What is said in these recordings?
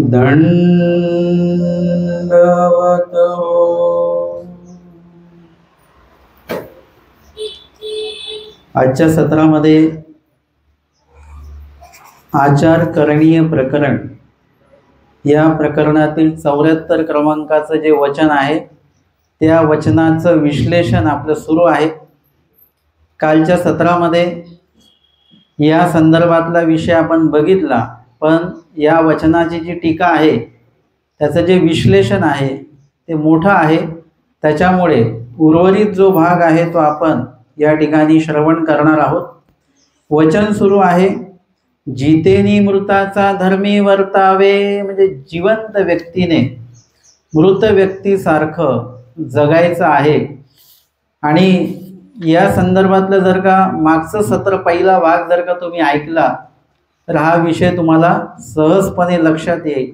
दंडवत हो. आजच्या सत्रामध्ये आचार करणीय प्रकरण या प्रकरणातील 74 क्रमांकाचं जे वचन आहे त्या वचनाचं विश्लेषण आपलं सुरू आहे. कालच्या सत्रामध्ये या संदर्भातला विषय आपण बघितला, पण या वचनाची जी टीका आहे त्याचं जे विश्लेषण आहे ते मोठं आहे. त्याच्यामुळे उर्वरित जो भाग आहे तो आपण या ठिकाणी श्रवण करणार आहोत. वचन सुरू आहे, जितेनी मृताचा धर्मी वर्तावे. म्हणजे जिवंत व्यक्तीने मृत व्यक्तीसारखं जगायचं आहे. आणि या संदर्भातलं जर का मागचं सत्र पहिला भाग जर का तुम्ही ऐकला तर हा विषय तुम्हाला सहजपणे लक्षात येईल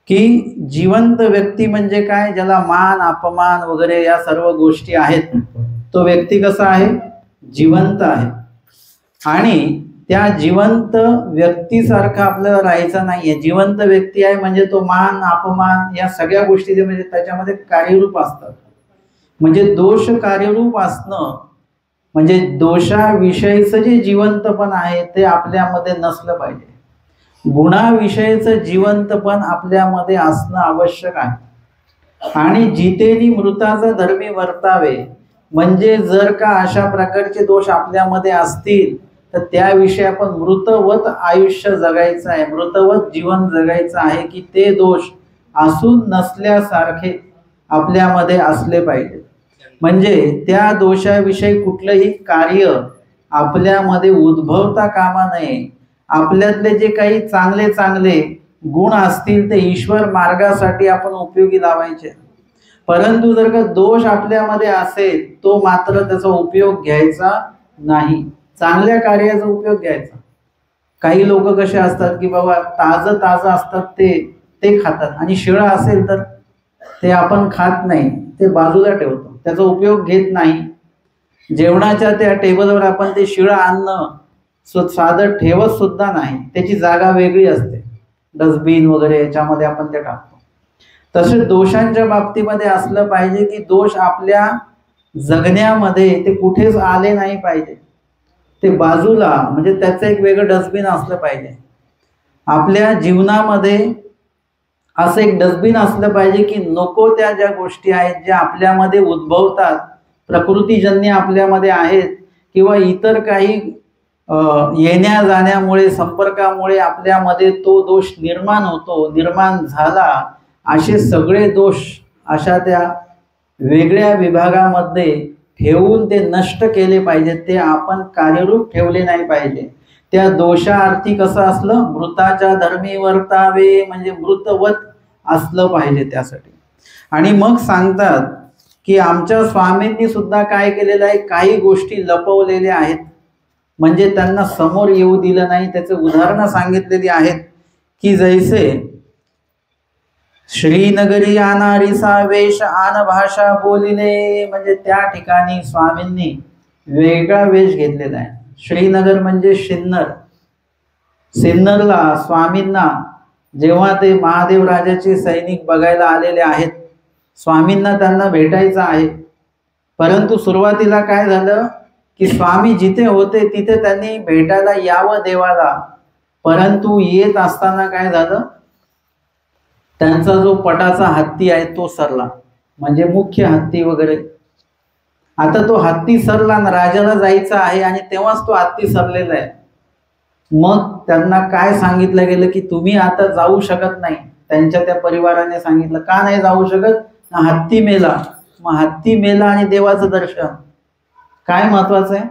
की जिवंत व्यक्ती म्हणजे काय, ज्याला मान अपमान वगैरे या सर्व गोष्टी आहेत, तो व्यक्ती कसा आहे, जिवंत आहे. आणि त्या जिवंत व्यक्तीसारखं आपल्याला राहायचं नाहीये. जिवंत व्यक्ती आहे म्हणजे तो मान अपमान या सगळ्या गोष्टी म्हणजे त्याच्यामध्ये कार्यरूप असतात. म्हणजे दोष कार्यरूप असणं म्हणजे दोषाविषयीचं जे जिवंतपण आहे ते आपल्यामध्ये नसलं पाहिजे. गुणाविषयीचं जिवंतपण आपल्यामध्ये असणं आवश्यक आहे. आणि जितेनी मृताचा धर्मी वर्तावे म्हणजे जर का अशा प्रकारचे दोष आपल्यामध्ये असतील तर त्याविषयी आपण मृतवत आयुष्य जगायचं आहे, मृतवत जीवन जगायचं आहे की ते दोष असून नसल्यासारखे आपल्यामध्ये असले पाहिजे. म्हणजे त्या दोषाविषयी कुठलंही कार्य आपल्यामध्ये उद्भवता कामा नये. आपल्यातले जे काही चांगले चांगले गुण असतील ते ईश्वर मार्गासाठी आपण उपयोगी लावायचे. परंतु जर का दोष आपल्यामध्ये असेल तो मात्र त्याचा उपयोग घ्यायचा नाही, चांगल्या कार्याचा उपयोग घ्यायचा. काही लोक कसे असतात की बाबा ताजं ताजं असतात ते खातात आणि शिळं असेल तर ते आपण खात नाही, ते बाजूला ठेवतो, त्याचा उपयोग घेत नाही. जेवणाच्या त्या टेबलवर आपण ते शिळं अन्न साधं ठेवत सुद्धा नाही, त्याची जागा वेगळी असते, डस्टबिन वगैरे याच्यामध्ये आपण ते टाकतो. तसे दोषांच्या बाबतीमध्ये असलं पाहिजे की दोष आपल्या जगण्यामध्ये ते कुठेच आले नाही पाहिजे, ते बाजूला म्हणजे त्याचं एक वेगळं डस्टबिन असलं पाहिजे. आपल्या जीवनामध्ये असं एक डस्टबिन असलं पाहिजे की नको त्या ज्या गोष्टी आहेत ज्या आपल्यामध्ये उद्भवतात, प्रकृतीजन्य आपल्यामध्ये आहेत किंवा इतर काही येण्या जाण्यामुळे संपर्कामुळे आपल्यामध्ये तो दोष निर्माण होतो, निर्माण झाला, असे सगळे दोष अशा त्या वेगळ्या विभागामध्ये ठेवून ते नष्ट केले पाहिजेत. ते आपण कार्यरूप ठेवले नाही पाहिजे. त्या दोषार्थी कसं असलं, मृताच्या धर्मी वर्तावे म्हणजे मृतवत असलं पाहिजे त्यासाठी. आणि मग सांगतात की आमच्या स्वामींनी सुद्धा काय केलेलं आहे, काही गोष्टी लपवलेल्या आहेत म्हणजे त्यांना समोर येऊ दिलं नाही. त्याचे उदाहरणं सांगितलेली आहेत की जैसे श्रीनगरी आनारिसा वेश आन भाषा बोलिले, म्हणजे त्या ठिकाणी स्वामींनी वेगळा वेश घेतलेला आहे. श्रीनगर म्हणजे सिन्नर. सिन्नरला स्वामींना जेव्हा ते महादेव राजाचे सैनिक बघायला आलेले आहेत, स्वामींना त्यांना भेटायचं आहे. परंतु सुरुवातीला काय झालं की स्वामी जिथे होते तिथे त्यांनी भेटायला यावं देवाला, परंतु येत असताना काय झालं, त्यांचा जो पटाचा हत्ती आहे तो सरला, म्हणजे मुख्य हत्ती वगैरे. आता तो हत्ती सरला ना, राजाला जायचं आहे आणि तेव्हाच तो हत्ती सरलेला आहे. मग त्यांना काय सांगितलं गेलं की तुम्ही आता जाऊ शकत नाही. त्यांच्या त्या परिवाराने सांगितलं, का नाही जाऊ शकत, हत्ती मेला. मग हत्ती मेला आणि देवाचं दर्शन, काय महत्वाचं आहे,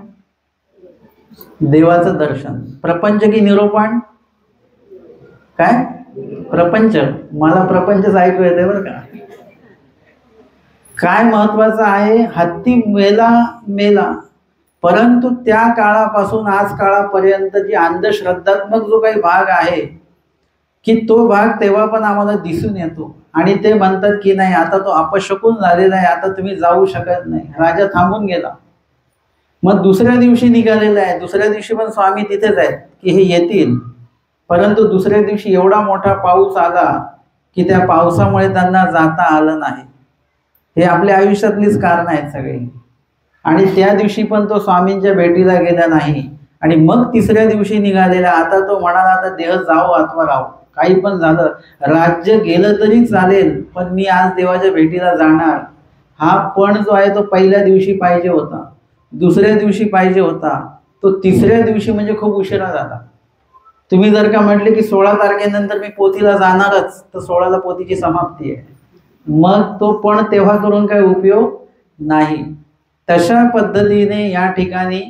देवाचं दर्शन. प्रपंच की निरोपण, काय प्रपंच, मला प्रपंचच ऐकू येते बरं का. काय महत्वाचं आहे, हत्ती मेला. परंतु त्या काळापासून आज काळापर्यंत जी अंधश्रद्धात्मक जो काही भाग आहे की तो भाग तेव्हा पण आम्हाला दिसून येतो. आणि ते म्हणतात की नाही आता तो अपशकुन झालेला आहे, आता तुम्ही जाऊ शकत नाही. राजा थांबून गेला. मग दुसऱ्या दिवशी निघालेला आहे, दुसऱ्या दिवशी पण स्वामी तिथेच आहेत की हे येतील. परंतु दुसऱ्या दिवशी एवढा मोठा पाऊस आला की त्या पावसामुळे त्यांना जाता आलं नाही. हे आपल्या आयुष्यातलीच कारण आहेत सगळी. आणि त्या दिवशी पण तो स्वामींच्या भेटीला गेला नाही. आणि मग तिसऱ्या दिवशी निघालेला. आता तो म्हणाला आता देह जाओ अथवा राहो, काही पण झालं, राज्य गेलं तरी चालेल, पण मी आज देवाच्या भेटीला जाणार. हा पण जो आहे तो पहिल्या दिवशी पाहिजे होता, दुसऱ्या दिवशी पाहिजे होता, तो तिसऱ्या दिवशी म्हणजे खूप उशिरा झाला. तुम्ही जर का म्हटले की 16 तारखेनंतर मी पोथीला जाणारच, तर 16ला पोथीची समाप्ती आहे. मग तो पण तेव्हा करून काही उपयोग नाही. तशा पद्धतीने या ठिकाणी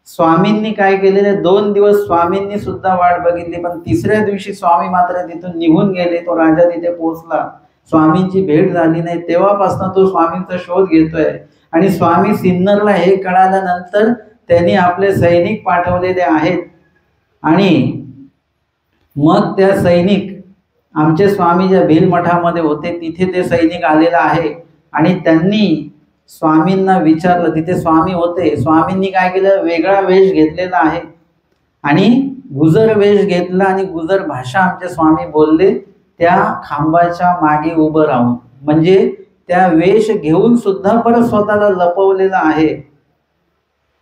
स्वामींनी काय केलेले, 2 दिवस स्वामींनी सुद्धा वाट बघितली, पण तिसऱ्या दिवशी स्वामी मात्र तिथून निघून गेले. तो राजा तिथे पोहोचला, स्वामींची भेट झाली नाही. तेव्हापासून तो स्वामींचा शोध घेतोय. आणि स्वामी सिन्नरला हे कळाल्यानंतर त्यांनी आपले सैनिक पाठवलेले आहेत. आणि मग त्या सैनिक, आमचे स्वामी ज्या भिल मठामध्ये होते तिथे ते सैनिक आलेला आहे. आणि त्यांनी स्वामींना विचारलं, तिथे स्वामी होते, स्वामींनी काय केलं, वेगळा वेश घेतलेला आहे आणि गुजर वेश घेतला आणि गुजर भाषा आमचे स्वामी बोलले त्या खांबाच्या मागे उभं राहून. म्हणजे त्या वेश घेऊन सुद्धा परत स्वतःला लपवलेला आहे.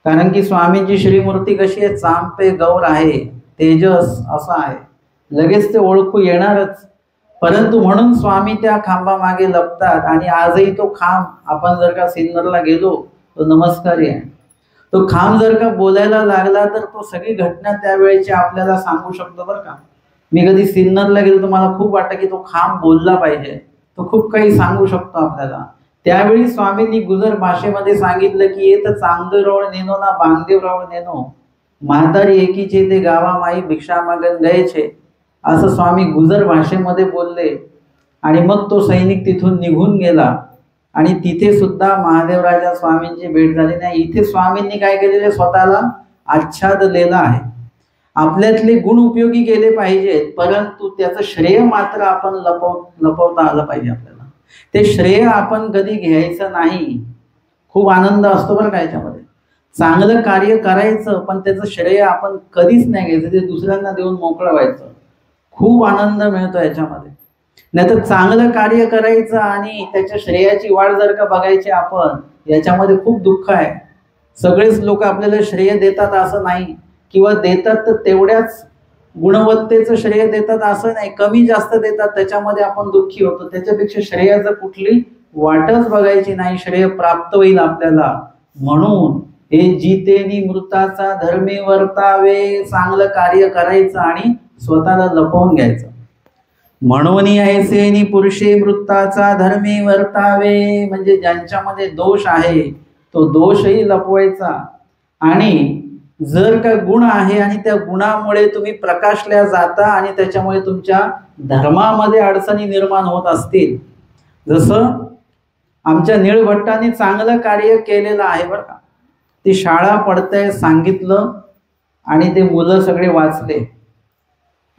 कारण की स्वामींची श्रीमूर्ती कशी आहे, चांपे गौर आहे, तेजस असं आहे, लगेच ते ओळखू येणारच. परंतु म्हणून स्वामी त्या खांबा मागे लपतात. आणि आजही तो खांब, आपण जर का सिन्नरला गेलो तो नमस्कारी आहे, तो खांब जर का बोलायला लागला तर तो सगळी घटना त्यावेळेची आपल्याला सांगू शकतो बरं का. मी कधी सिन्नरला गेलो तर मला खूप वाटतं की तो खांब बोलला पाहिजे, तो खूप काही सांगू शकतो आपल्याला. त्यावेळी स्वामींनी गुजर भाषेमध्ये सांगितलं की येत चांगदेवराव नेनो ना बांगदेवराव नेनो, म्हातारी एकीचे ते गावा माई भिक्षा मागन गयेचे, असं स्वामी गुजर भाषेमध्ये बोलले. आणि मग तो सैनिक तिथून निघून गेला. आणि तिथे सुद्धा महादेवराजा स्वामींची भेट झाली नाही. इथे स्वामींनी काय केलेले, स्वतःला आच्छादलेला आहे. आपल्यातले गुण उपयोगी केले पाहिजेत, परंतु त्याचं श्रेय मात्र आपण लपवता आलं पाहिजे आपल्याला. ते श्रेय आपण कधी घ्यायचं नाही. खूप आनंद असतो बरं का याच्यामध्ये, चांगलं कार्य करायचं पण त्याचं श्रेय आपण कधीच नाही घ्यायचं, ते दुसऱ्यांना देऊन मोकळं व्हायचं. खूप आनंद मिळतो याच्यामध्ये. नाही तर चांगलं कार्य करायचं आणि त्याच्या श्रेयाची वाट जर का बघायची आपण, याच्यामध्ये खूप दुःख आहे. सगळेच लोक आपल्याला श्रेय देतात असं नाही, किंवा देतात तर तेवढ्याच गुणवत्तेचं श्रेय देतात असं नाही, कमी जास्त देतात, त्याच्यामध्ये आपण दुःखी होतो. त्याच्यापेक्षा श्रेयाचं कुठली वाटच बघायची नाही, श्रेय प्राप्त होईल आपल्याला. म्हणून हे जितेनी मृताचा धर्मी वर्तावे, चांगलं कार्य करायचं आणि स्वतःला लपवून घ्यायचं. म्हणून ऐसेनी पुरुषे मृताचा धर्मी वर्तावे, म्हणजे ज्यांच्यामध्ये दोष आहे तो दोषही लपवायचा. आणि जर का गुण आहे आणि त्या गुणामुळे तुम्ही प्रकाशल्या जाता आणि त्याच्यामुळे तुमच्या धर्मामध्ये अडचणी निर्माण होत असतील, जसं आमच्या नीळभट्टांनी चांगलं कार्य केलेलं आहे बरं का. ती शाळा पडतंय सांगितलं आणि ते मुलं सगळे वाचले.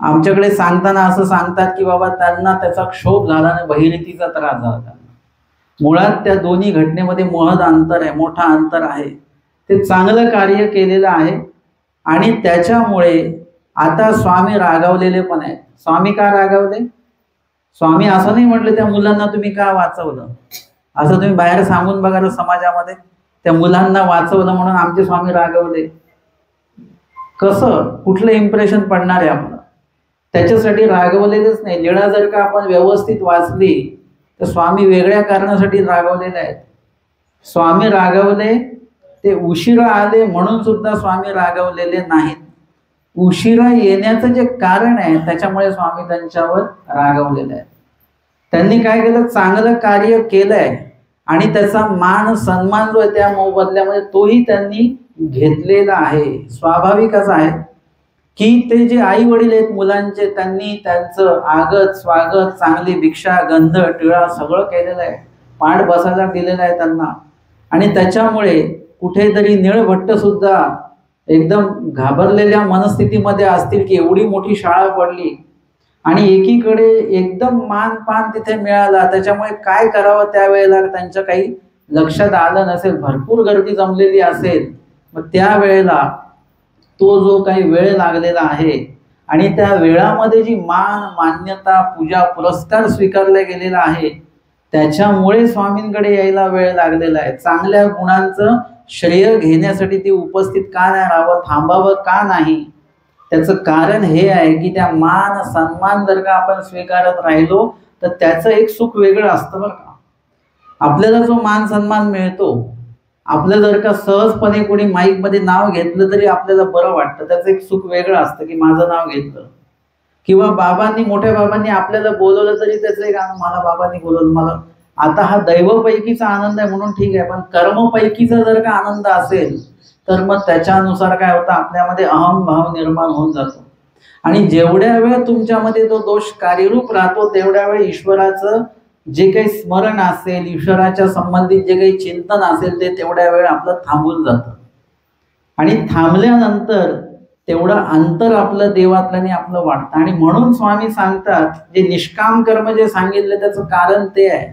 आमच्याकडे सांगताना असं सांगतात की बाबा त्यांना त्याचा क्षोभ झाला आणि बहिरेतीचा त्रास झाला त्यांना. मुळात त्या दोन्ही घटनेमध्ये महद अंतर आहे, मोठा अंतर आहे. ते चांगलं कार्य केलेलं आहे आणि त्याच्यामुळे आता स्वामी रागावलेले पण आहेत. स्वामी का रागावले? स्वामी असं नाही म्हटलं त्या मुलांना तुम्ही का वाचवलं, असं तुम्ही बाहेर सांगून बघा समाजामध्ये, त्या मुलांना वाचवलं म्हणून आमचे स्वामी रागावले. कसं, कुठलं इम्प्रेशन पडणार आहे आपलं? त्याच्यासाठी रागवलेलंच नाही. लीळा जर का आपण व्यवस्थित वाचली तर स्वामी वेगळ्या कारणासाठी रागवलेले आहेत. स्वामी रागवले ते उशिरा आले म्हणून सुद्धा स्वामी रागवलेले नाहीत. उशिरा येण्याचं जे कारण आहे त्याच्यामुळे स्वामी त्यांच्यावर रागवलेले आहेत. त्यांनी काय केलं, चांगलं कार्य केलंय आणि त्याचा मान सन्मान जो आहे त्या मोबदल्यामध्ये तोही त्यांनी घेतलेला आहे. स्वाभाविकच आहे की ते जे आई वडील आहेत मुलांचे, त्यांनी त्यांचं आगत स्वागत, चांगली भिक्षा, गंध टिळा सगळं केलेलं आहे, पाठ बसायला दिलेलं आहे त्यांना. आणि त्याच्यामुळे कुठेतरी नीळभट्ट सुद्धा एकदम घाबरलेल्या मनस्थितीमध्ये असतील की एवढी मोठी शाळा पडली आणि एकीकडे एकदम मान पान तिथे मिळाला, त्याच्यामुळे काय करावं त्यावेळेला त्यांच्या काही लक्षात आलं नसेल, भरपूर गर्दी जमलेली असेल. मग त्यावेळेला तो जो काही वेळ लागलेला आहे आणि त्या वेळामध्ये जी मान मान्यता पूजा पुरस्कार स्वीकारला गेलेला आहे त्याच्यामुळे स्वामींकडे यायला वेळ लागलेला आहे. चांगल्या गुणांचं श्रेय घेण्यासाठी ते उपस्थित का नाही राहावं, थांबावं का नाही, त्याचं कारण हे आहे की त्या मान सन्मान जर का आपण स्वीकारत राहिलो तर त्याचं एक सुख वेगळं असतं बरं का. आपल्याला जो मान सन्मान मिळतो, आपलं जर का सहजपणे कोणी माईक मध्ये नाव घेतलं तरी आपल्याला बरं वाटतं, त्याचं एक सुख वेगळं असतं की माझं नाव घेतलं. किंवा बाबांनी, मोठ्या बाबांनी आपल्याला बोलवलं तरी त्याचं एक आनंद, मला बाबांनी बोलवलं, मला आता हा दैवपैकीचा आनंद आहे म्हणून ठीक आहे, पण कर्मपैकीचा जर का आनंद असेल तर मग त्याच्यानुसार काय होतं, आपल्यामध्ये अहम भाव निर्माण होऊन जातो. आणि जेवढ्या वेळ तुमच्यामध्ये तो दोष कार्यरूप राहतो तेवढ्या वेळ ईश्वराचं जे काही स्मरण असेल, ईश्वराच्या संबंधित जे काही चिंतन असेल ते तेवढ्या वेळ आपलं थांबून जातं. आणि थांबल्यानंतर तेवढं अंतर आपलं देवातलं आणि आपलं वाढतं. आणि म्हणून स्वामी सांगतात, जे निष्काम कर्म जे सांगितलं त्याचं कारण ते आहे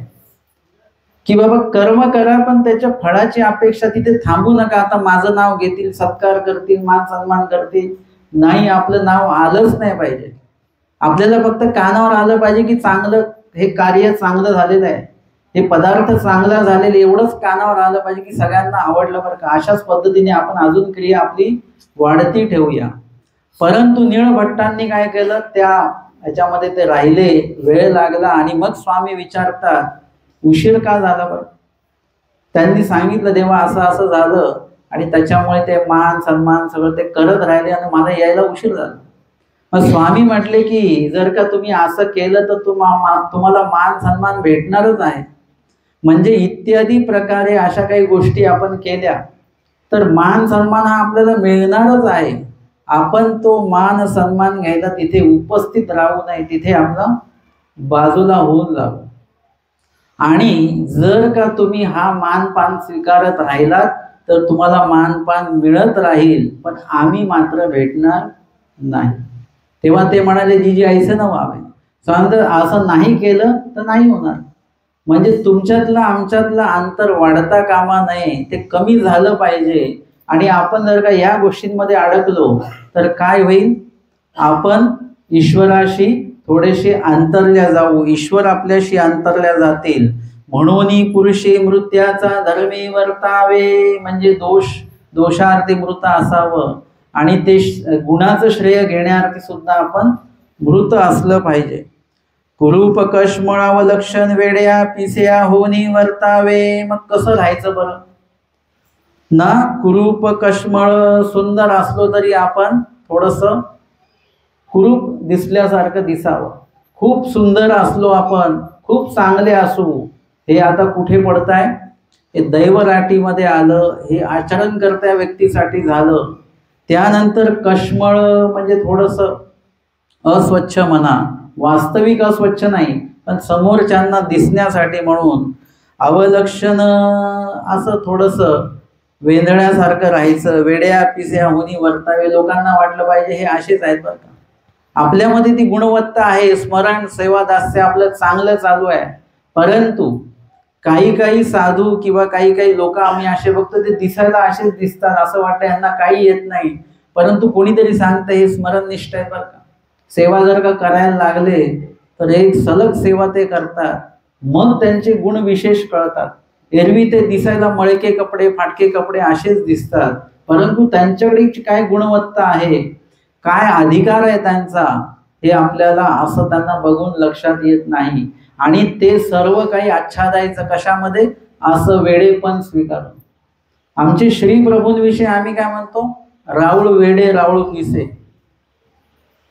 की बाबा कर्म करा पण त्याच्या फळाची अपेक्षा तिथे थांबू नका. आता माझं नाव घेतील, सत्कार करतील, मान सन्मान करतील, नाही, आपलं नाव आलंच नाही पाहिजे. आपल्याला फक्त कानावर आलं पाहिजे की चांगलं, हे कार्य चांगलं झालेलं आहे, हे पदार्थ चांगला झालेलं, एवढंच कानावर आलं पाहिजे की सगळ्यांना आवडलं बरं का. अशाच पद्धतीने आपण अजून क्रिया आपली वाढती ठेवूया. परंतु नीळभट्टांनी काय केलं, त्या ह्याच्यामध्ये ते राहिले, वेळ लागला. आणि मग स्वामी विचारतात, उशीर का झाला बरं. त्यांनी सांगितलं, देवा असं असं झालं आणि त्याच्यामुळे ते मान सन्मान सगळं ते करत राहिले आणि मला यायला उशीर झाला. मग स्वामी म्हटले की जर का तुम्ही असं केलं तर तुम्हाला मान सन्मान भेटणारच आहे. म्हणजे इत्यादी प्रकारे अशा काही गोष्टी आपण केल्या तर मान सन्मान हा आपल्याला मिळणारच आहे. आपण तो मान सन्मान घ्यायला तिथे उपस्थित राहू नये, तिथे आपला बाजूला होऊन जावं. आणि जर का तुम्ही हा मानपान स्वीकारत राहिलात तर तुम्हाला मानपान मिळत राहील, पण आम्ही मात्र भेटणार नाही. तेव्हा ते म्हणाले, जी ऐसे न व्हावे. सांगत असं नाही केलं तर नाही होणार. म्हणजे तुमच्यातलं आमच्यातलं अंतर वाढता कामा नये, ते कमी झालं पाहिजे. आणि आपण जर का या गोष्टींमध्ये अडकलो तर काय होईल, आपण ईश्वराशी थोडेसे अंतरल्या जाऊ, ईश्वर आपल्याशी अंतरल्या जातील. म्हणून पुरुषे मृत्याचा धर्मे वर्तावे, म्हणजे दोषार्थी मृत असावं आणि ते गुणाचं श्रेय घेण्यार्थी सुद्धा आपण मृत असलं पाहिजे. कुरूप कश्मळावलक्षण वेड्या पिसेया होनी वर्तावे. मग कसं राहायचं बरं ना. कुरूप कश्मळ सुंदर असलो तरी आपण थोडंसं कुरूप दिसल्यासारखं दिसावं. खूप सुंदर असलो आपण, खूप चांगले असू, हे आता कुठे पडताय, हे दैवराटीमध्ये आलं, हे आचरणकर्त्या व्यक्तीसाठी झालं. त्यानंतर कश्मळ म्हणजे थोडंसं अस्वच्छ म्हणा, वास्तविक अस्वच्छ नाही पण समोरच्यांना दिसण्यासाठी म्हणून अवलक्षण, असं थोडंसं वेंधळ्यासारखं राहायचं. वेड्या पिस्या होनी वर्तावे, लोकांना वाटलं पाहिजे हे असेच आहेत बरं का, आपल्यामध्ये ती गुणवत्ता आहे, स्मरण सेवा दास्य आपलं चांगलं चालू आहे. परंतु काही काही साधू किंवा काही काही लोक आम्ही असे बघतो, ते दिसायला असेच दिसतात, असं वाटतं यांना काही येत नाही, परंतु कोणीतरी सांगतं हे स्मरणनिष्ठ आहे बरं का. सेवा जर का करायला लागले तर एक सलग सेवा ते करतात, मग त्यांचे गुण विशेष कळतात. एरवी ते दिसायला मळके कपडे फाटके कपडे असेच दिसतात, परंतु त्यांच्याकडे काय गुणवत्ता आहे, काय अधिकार आहे त्यांचा, हे आपल्याला असं त्यांना बघून लक्षात येत नाही. आणि ते सर्व काही आच्छादायचं कशामध्ये, असं वेडेपण स्वीकारून. आमचे श्री प्रभूंविषयी आम्ही काय म्हणतो, राऊळ वेडे राऊळ पिसे,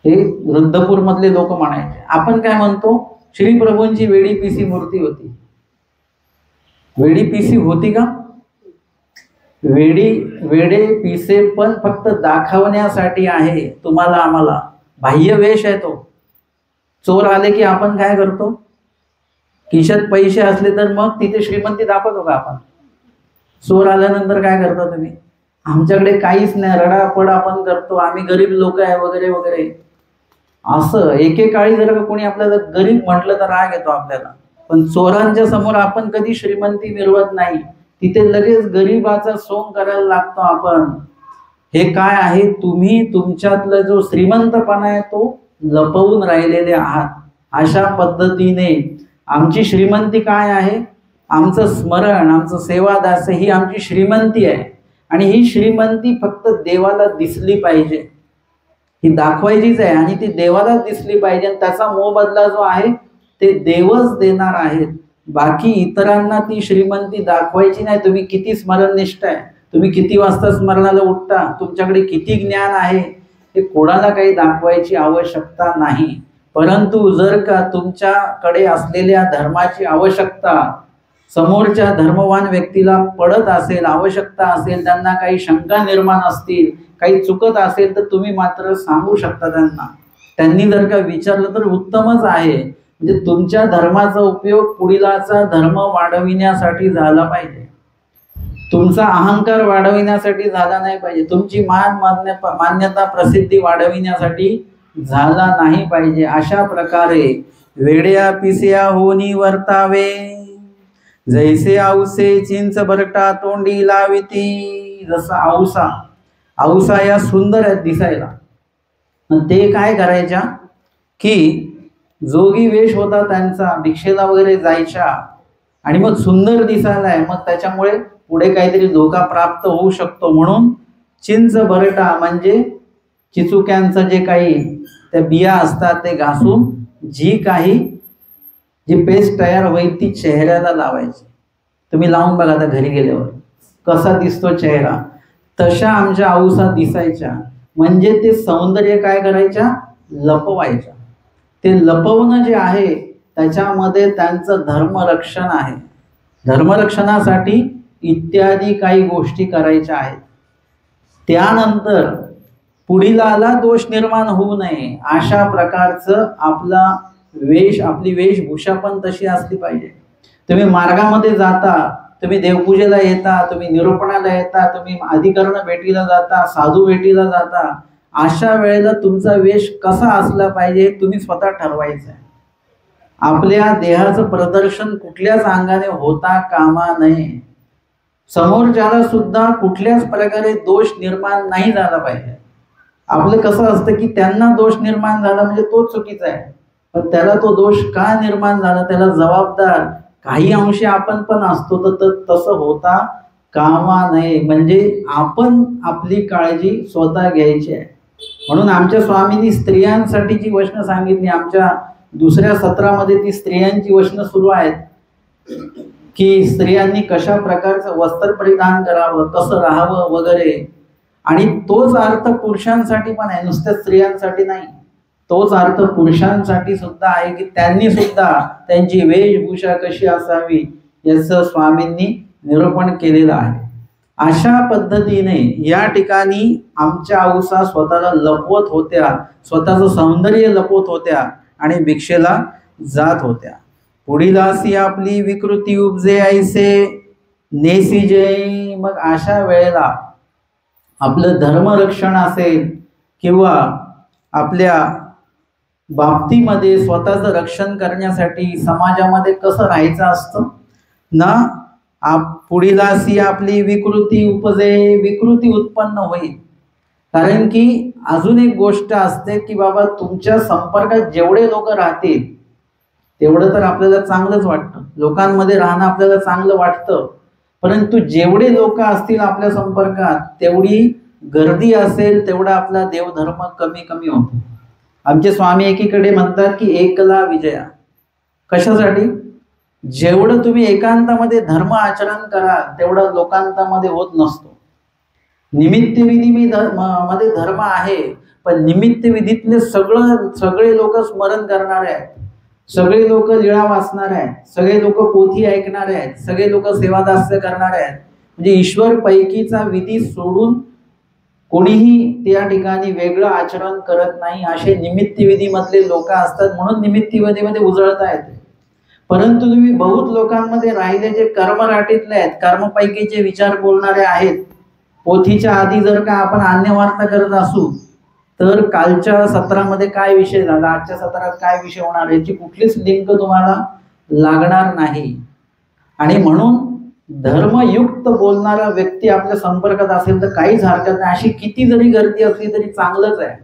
हे वृद्धपूर मधले लोक म्हणायचे. आपण काय म्हणतो, श्री प्रभूंची वेडी पिसी मूर्ती होती. वेडी पिसी होती का, वेडे पिसे पण फक्त दाखवण्यासाठी आहे तुम्हाला आम्हाला, बाह्य वेश आहे तो. चोर आले की आपण काय करतो, खिशात पैसे असले तर मग तिथे श्रीमंती दाखवतो का आपण. चोर आल्यानंतर काय करता तुम्ही, आमच्याकडे काहीच नाही, रडापड आपण करतो, आम्ही गरीब लोक आहे वगैरे वगैरे. असं एकेकाळी जर का कोणी आपल्याला गरीब म्हटलं तर राग येतो आपल्याला, पण चोरांच्या समोर आपण कधी श्रीमंती मिरवत नाही, तिथे लगेच गरीबाचा सोंग करायला लागतो आपण. हे काय आहे, तुम्ही तुमच्यातला जो श्रीमंतपणा आहे तो लपवून राहिलेले आहात. अशा पद्धतीने आमची श्रीमंती काय आहे, आमचं स्मरण, आमचं सेवादास ही आमची श्रीमंती आहे. आणि ही श्रीमंती फक्त देवाला दिसली पाहिजे, ही दाखवायचीच आहे आणि ती देवालाच दिसली पाहिजे. आणि त्याचा मोबदला जो आहे ते देवच देणार आहेत. बाकी इतरांना ती श्रीमंती दाखवायची नाही. तुम्ही किती स्मरणनिष्ठ आहे, तुम्ही किती वाजता स्मरणाला उठता, तुमच्याकडे किती ज्ञान आहे, हे कोणाला काही दाखवायची आवश्यकता नाही. परंतु जर का तुमच्याकडे असलेल्या धर्माची आवश्यकता समोरच्या धर्मवान व्यक्तीला पडत असेल, आवश्यकता असेल, त्यांना काही शंका निर्माण असतील, काही चुकत असेल, तर तुम्ही मात्र सांगू शकता त्यांना. त्यांनी जर का विचारलं तर उत्तमच आहे. म्हणजे तुमच्या धर्माचा उपयोग पुढीलाचा धर्म वाढविण्यासाठी झाला पाहिजे, तुमचा अहंकार वाढविण्यासाठी झाला नाही पाहिजे, तुमची मान्यता प्रसिद्धी वाढविण्यासाठी झाला नाही पाहिजे. अशा प्रकारे वेड्या पिस्या होनी वर्तावे, जैसे औसे चिंच बरटा तोंडी लाविती. जसं औसा या सुंदर आहेत दिसायला, ते काय करायच्या की जोगी वेश होता त्यांचा, भिक्षेला वगैरे जायच्या आणि मग सुंदर दिसायला आहे, मग त्याच्यामुळे पुढे काहीतरी धोका प्राप्त होऊ शकतो म्हणून चिंच बरटा म्हणजे चिचुक्यांचं जे काही त्या बिया असतात ते घासून जी पेस्ट तयार होईल ती चेहऱ्याला लावायची. तुम्ही लावून बघा आता घरी गेल्यावर कसा दिसतो चेहरा. तशा आमच्या औसा दिसायच्या. म्हणजे ते सौंदर्य काय करायच्या, लपवायच्या. ते लपवणं जे आहे त्याच्यामध्ये त्यांचं धर्मरक्षण आहे. धर्मरक्षणासाठी इत्यादी काही गोष्टी करायच्या आहेत. त्यानंतर पुढीलाला दोष निर्माण होऊ नये अशा प्रकारचं आपली वेशभूषा पण तशी असली पाहिजे. तुम्ही मार्गामध्ये जाता, तुम्ही देवपूजेला येता, तुम्ही निरूपणाला येता, तुम्ही अधिकरण भेटीला जाता, साधू भेटीला जाता, अशा वेळेला तुमचा वेश कसा असला पाहिजे हे तुम्ही स्वतः ठरवायचं आहे. आपल्या देहाचं प्रदर्शन कुठल्याच अंगाने होता कामा नये. समोरच्याला सुद्धा कुठल्याच प्रकारे दोष निर्माण नाही झाला पाहिजे. आपलं कसं असतं की त्यांना दोष निर्माण झाला म्हणजे तो चुकीचा आहे, पण त्याला तो दोष का निर्माण झाला त्याला जबाबदार काही अंशी आपण पण असतो. तर तसं होता कामा नये. म्हणजे आपण आपली काळजी स्वतः घ्यायची आहे. म्हणून आमच्या स्वामींनी स्त्रियांसाठी जी वचनं सांगितली, आमच्या दुसऱ्या सत्रामध्ये ती स्त्रियांची वचनं सुरू आहेत की स्त्रियांनी कशा प्रकारचं वस्त्र परिधान करावं, कसं राहावं वगैरे. आणि तोच अर्थ पुरुषांसाठी पण आहे, नुसत्या स्त्रियांसाठी नाही. तोच अर्थ पुरुषांसाठी सुद्धा आहे की त्यांनी सुद्धा त्यांची वेशभूषा कशी असावी याचं स्वामींनी निरूपण केलेलं आहे. अशा पद्धतीने या ठिकाणी आमच्या औसा स्वतःला लपवत होत्या, स्वतःचं सौंदर्य लपवत होत्या आणि भिक्षेला जात होत्या. पुढील अशी आपली विकृती उपजे ऐसे नेसी जय. मग अशा वेळेला आपलं धर्मरक्षण असेल किंवा आपल्या बाबतीमध्ये स्वतःचं रक्षण करण्यासाठी समाजामध्ये कसं राहायचं असतं ना, पुढील अशी आपली विकृती उपजे, विकृती उत्पन्न होईल. कारण की अजून एक गोष्ट असते की बाबा तुमच्या संपर्कात जेवढे लोक राहतील तेवढं तर आपल्याला चांगलंच वाटतं, लोकांमध्ये राहणं आपल्याला चांगलं वाटतं. परंतु जेवढे लोक असतील आपल्या संपर्कात तेवढी गर्दी असेल तेवढा आपला देवधर्म कमी कमी होतो. आमचे स्वामी एकीकडे म्हणतात की एकला विजया. कशासाठी? जेवढं तुम्ही एकांतामध्ये धर्म आचरण करा तेवढं लोकांतामध्ये होत नसतो. निमित्तविधी मध्ये धर्म आहे, पण निमित्तविधीतले सगळे लोक स्मरण करणारे आहेत, सगळे लोक लीळा वाचणारे आहेत, सगळे लोक पोथी ऐकणारे आहेत, सगळे लोक सेवादास्य करणारे आहेत. म्हणजे ईश्वर पैकीचा विधी सोडून कोणीही त्या ठिकाणी वेगळं आचरण करत नाही. असे निमित्तविधी मधले लोक असतात म्हणून निमित्तविधीमध्ये उजळता येते. परंतु तुम्ही बहुत लोकांमध्ये राहिले जे कर्मराटीतले आहेत, कर्मपैकीचे विचार बोलणारे आहेत, पोथीच्या आधी जर का आपण अन्यवार्ता करत असू तर कालच्या सत्रामध्ये काय विषय झाला, आजच्या सत्रात काय विषय होणार याची कुठलीच लिंक तुम्हाला लागणार नाही. आणि म्हणून धर्मयुक्त बोलणारा व्यक्ती आपल्या संपर्कात असेल तर काहीच हरकत नाही, अशी किती जरी गर्दी असली तरी चांगलंच आहे.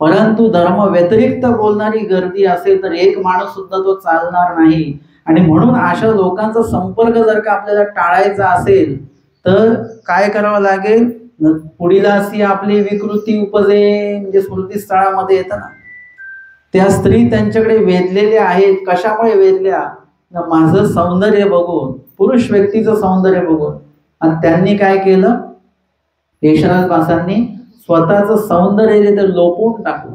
परंतु धर्म व्यतिरिक्त बोलणारी गर्दी असेल तर एक माणूस सुद्धा तो चालणार नाही. आणि म्हणून अशा लोकांचा संपर्क जर का आपल्याला टाळायचा असेल तर काय करावं लागेल, पुढील अशी आपली विकृती उपजे म्हणजे स्मृतीस्थळामध्ये येतं ना, त्या स्त्री त्यांच्याकडे वेधलेल्या आहेत. कशामुळे वेधल्या? माझं सौंदर्य बघून, पुरुष व्यक्तीचं सौंदर्य बघून. आणि त्यांनी काय केलं, यशराजबासांनी स्वतःचं सौंदर्य ते लोपून टाकलं,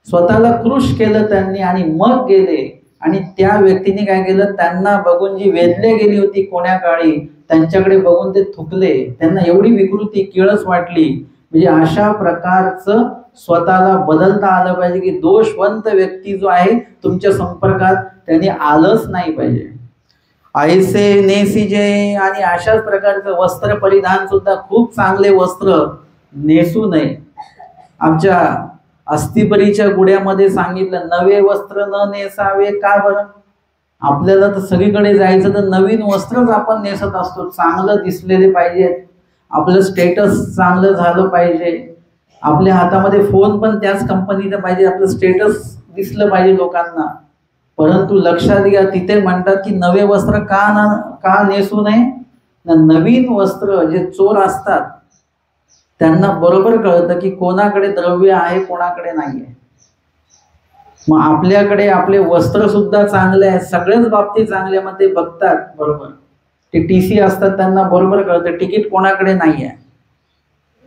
स्वतःला कृश केलं त्यांनी आणि मग गेले. आणि त्या व्यक्तीने काय केलं, त्यांना बघून जी वेधले गेली होती कोण्या काळी, त्यांच्याकडे बघून ते थुकले. त्यांना एवढी विकृती किळस वाटली. म्हणजे अशा प्रकारचं स्वतःला बदलता आलं पाहिजे की दोषवंत व्यक्ती जो आहे तुमच्या संपर्कात त्यांनी आलंच नाही पाहिजे. ऐसे नेसीजे, आणि अशाच प्रकारचं वस्त्र परिधान सुद्धा खूप चांगले वस्त्र नेसू नये. आमच्या अस्थिपरीच्या गुड्यामध्ये सांगितलं नवे वस्त्र न नेसावे. का बरं? आपल्याला तर सगळीकडे जायचं तर नवीन वस्त्रच आपण नेसत असतो. चांगलं दिसलेले पाहिजे, आपलं स्टेटस चांगलं झालं पाहिजे, आपल्या हातामध्ये फोन पण त्याच कंपनीचा पाहिजे, आपलं स्टेटस दिसलं पाहिजे लोकांना. परंतु लक्षात घ्या, तिथे म्हणतात की नवे वस्त्र का नेसू नये. नवीन वस्त्र जे चोर असतात त्यांना बरोबर कळतं की कोणाकडे द्रव्य आहे कोणाकडे नाहीये. मग आपल्याकडे आपले वस्त्र सुद्धा चांगले आहेत, सगळ्याच बाबतीत चांगले, मग ते बघतात बरोबर. ते TC असतात त्यांना बरोबर कळतं तिकीट कोणाकडे नाहीये,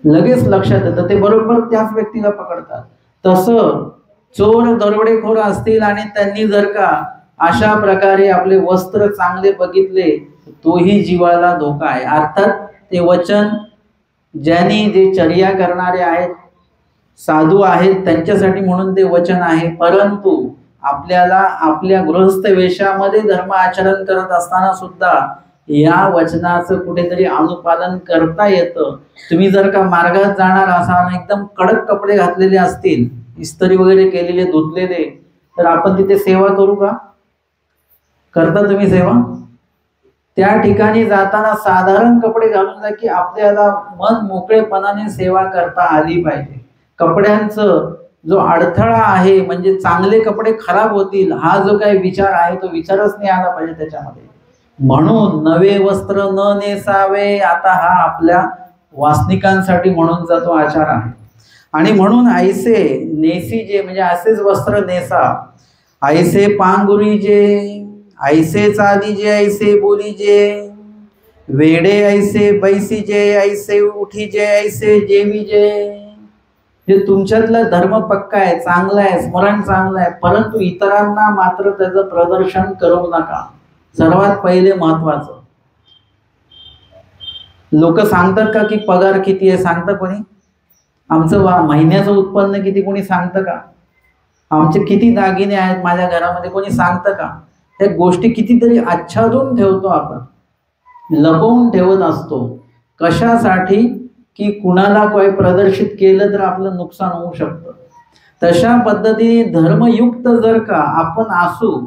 लगेच लक्षात येतं, ते बरोबर त्याच व्यक्तीला पकडतात. तसं चोर दरोडेखोर असतील आणि त्यांनी जर का अशा प्रकारे आपले वस्त्र चांगले बघितले तोही जीवाला धोका आहे. अर्थात ते वचन ज्यांनी जे चर्या करणारे आहेत, साधू आहेत, त्यांच्यासाठी म्हणून ते वचन आहे. परंतु आपल्याला आपल्या गृहस्थ वेशामध्ये धर्म आचरण करत असताना सुद्धा या वचनाचं कुठेतरी अनुपालन करता येतं. तुम्ही जर का मार्गात जाणार असाल, एकदम कडक कपडे घातलेले असतील, इस्त्री वगैरे केलेले धुतलेले, तर आपण तिथे सेवा करू का? करता तुम्ही सेवा? त्या ठिकाणी जाताना साधारण कपडे घालून जा की आपल्याला मन मोकळेपणाने सेवा करता आली पाहिजे. कपड्यांचं जो अडथळा आहे म्हणजे चांगले कपडे खराब होतील हा जो काही विचार आहे तो विचारच नाही आला पाहिजे त्याच्यामध्ये. म्हणून नवे वस्त्र न नेसावे, आता हा आपल्या वासनिकांसाठी म्हणून तो आचार आहे. आणि म्हणून ऐसे नेसीजे म्हणजे असेच वस्त्र नेसा. ऐसे पांघुरीजे, ऐसे चालीजे, ऐसे बोलीजे, वेडे ऐसे बैसीजे, ऐसे उठीजे, ऐसे जेवीजे. जे तुमच्यातला धर्म पक्का आहे, चांगला आहे, स्मरण चांगलं आहे, परंतु इतरांना मात्र त्याचं प्रदर्शन करू नका. सर्वात पहिले महत्वाचं, लोक सांगतात का की पगार किती आहे? सांगतं कोणी? आमचं महिन्याचं उत्पन्न किती कोणी सांगतं का? आमचे किती दागिने आहेत माझ्या घरामध्ये कोणी सांगतं का? त्या गोष्टी कितीतरी आच्छादून ठेवतो आपण, लपवून ठेवत असतो. कशासाठी? की कुणाला काही प्रदर्शित केलं तर आपलं नुकसान होऊ शकतं. तशा पद्धतीने धर्मयुक्त जर का आपण असू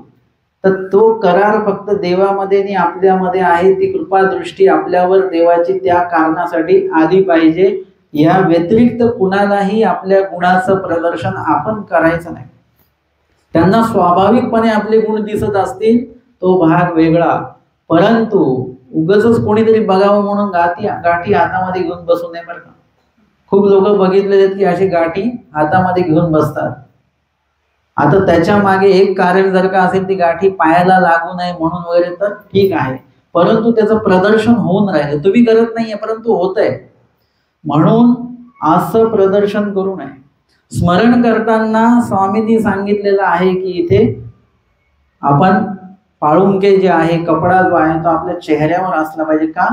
तर तो करार फक्त देवामध्ये आणि आपल्यामध्ये आहे. ती कृपादृष्टी आपल्यावर देवाची त्या कारणासाठी आली पाहिजे. या व्यतिरिक्त कुणालाही आपल्या गुणाचं प्रदर्शन आपण करायचं नाही. त्यांना स्वाभाविकपणे आपले गुण दिसत असतील तो भाग वेगळा, परंतु उगाचच कोणीतरी बघावं म्हणून गाठी हातामध्ये घेऊन बसू नये बरं का. खूप लोक बघितलेले आहेत की अशी गाठी हातामध्ये घेऊन बसतात. आता त्याच्या मागे एक कारण जर का असेल ती गाठी पायाला लागू नये म्हणून वगैरे तर ठीक आहे, परंतु त्याचं प्रदर्शन होऊन राहिलं, तुम्ही करत नाहीये परंतु होतंय, म्हणून असं प्रदर्शन करू नये. स्मरण करताना स्वामींनी सांगितलेलं आहे की इथे आपण पाळुंके जे आहे, कपडा जो आहे तो आपल्या चेहऱ्यावर असला पाहिजे. का?